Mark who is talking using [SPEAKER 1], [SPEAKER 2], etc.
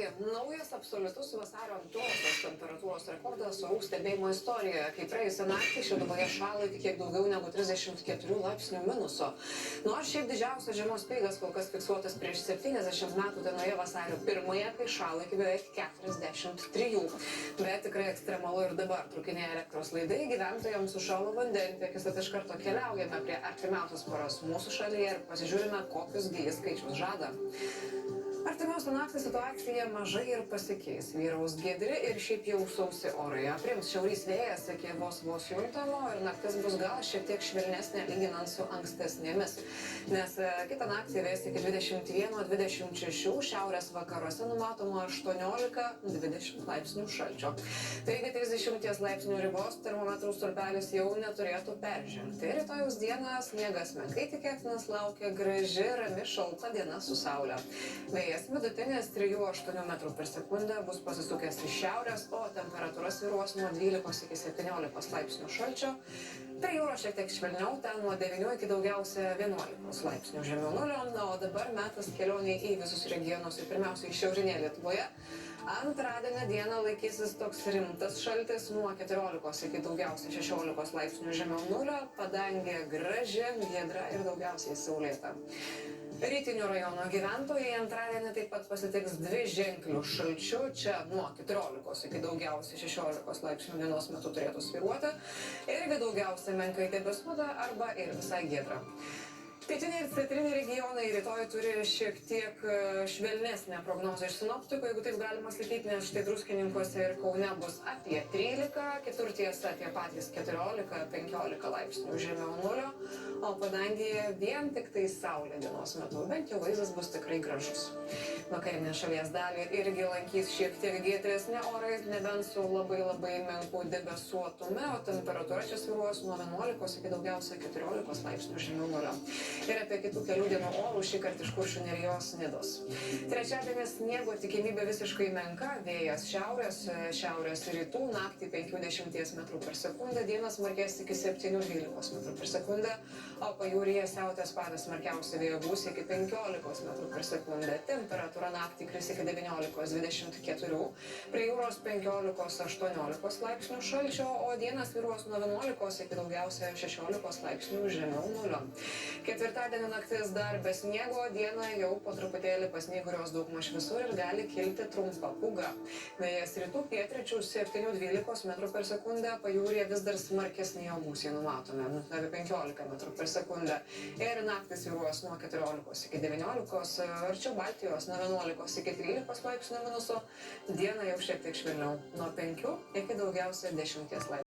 [SPEAKER 1] Kągi, naujas absoliutus vasario antrosios temperatūros rekordas orų stebėjimo istorijoje, kai praėjusią naktį Šeduvoje šalo iki kiek daugiau negu 34 laipsnių minuso. Nors šiaip didžiausias žiemos speigas kol kas fiksuotas prieš 70 metų dienoje vasario 1-ąją, kai šalo iki beveik 43. Bet tikrai ekstremalu ir dabar. Trūkinėja elektros laidai, gyventojams sušalo vandentiekis, tad iš karto keliaujame prie artimiausios paros mūsų šalyje ir pasižiūrime, kokius gi jis skaičius žada. Artimiausią naktį situacija mažai ir pasikeis. Vyraus giedri ir šiaip jau sausi orai. Aprims šiaurys vėjas iki vos juntamo ir naktis bus gal šiek tiek švelnesnė lyginant su ankstesnėmis. Nes kitą naktį vės iki 21-26, šiaurės vakaruose numatoma 18-20 laipsnių šalčio. Taigi 30 laipsnių ribos termometrų stulpelis jau neturėtų peržengti. Rytojaus dieną sniegas menkai tikėtinas, laukia graži, rami, šalta diena su saule. Vėjas vidutinis 3-8 metrų per sekundę bus pasisukęs iš šiaurės, o temperatūra svyruos nuo 12 iki 17 laipsnių šalčio. Prie jūros šiek tiek švelniau, ten nuo 9 iki daugiausia 11 laipsnių žemiau nulio, o dabar metas kelioniai į visus regionus ir pirmiausiai šiaurinėje Lietuvoje. Antradienio dieną laikysis toks rimtas šaltis nuo 14 iki daugiausiai 16 laipsnių žemiau nulio, padangė graži, giedra ir daugiausiai saulėta. Rytinių rajono gyventojai antradienį taip pat pasitiks dviženklių šalčių, čia nuo 14 iki daugiausiai 16 laipsnių dienos metu turėtų svyruoti, irgi daugiausiai menkai debesuota arba ir visai giedra. Pietiniai ir centriniai regionai rytoj turi šiek tiek švelnesnę prognozę iš sinoptikų, jeigu taip galima sakyti, nes štai Druskininkuose ir Kaune bus apie 13, kitur tiesa apie patys 14-15 laipsnių žemiau nulio, o padangėje vien tik tai saulė dienos metu, bent jau vaizdas bus tikrai gražus. Vakarinė šalies dalį irgi lankys šiek tiek giedresni orai, nebent su labai menku debesuotume, o temperatūra čia svyruos nuo 11 iki daugiausia 14 laipsnių žemiau nulio. Ir apie kitų kelių dienų orų šį kartą iš Kuršių nerijos Nidos. Trečiadienį sniego tikimybė visiškai menka, vėjas šiaurės rytų, naktį 50 metrų per sekundę, dienas smarkės iki 7-12 metrų per sekundę, o pajūryje siautės patys smarkiausi vėjo gūsiai iki 15 metrų per sekundę. Temperatūra naktį kris iki 19-24, prie jūros 15-18 laipsnių šalčio, o dienas svyruos nuo 11 iki daugiausia 16 laipsnių žemiau nulio. Ketvirtadienio naktis dar be sniego, dieną jau po truputėlį pasnyguriuos daugmaž visur ir gali kilti trumpa pūga. Vėjas rytų pietryčių 7-12 metrų per sekundę, pajūryje vis dar smarkesni jo gūsiai numatome, apie 15 metrų per sekundę. Ir naktį svyruos nuo 14 iki 19, arčiau Baltijos nuo 11 iki 13 laipsnių minuso, dieną jau šiek tiek švelniau, nuo 5 iki daugiausia 10 laipsnių.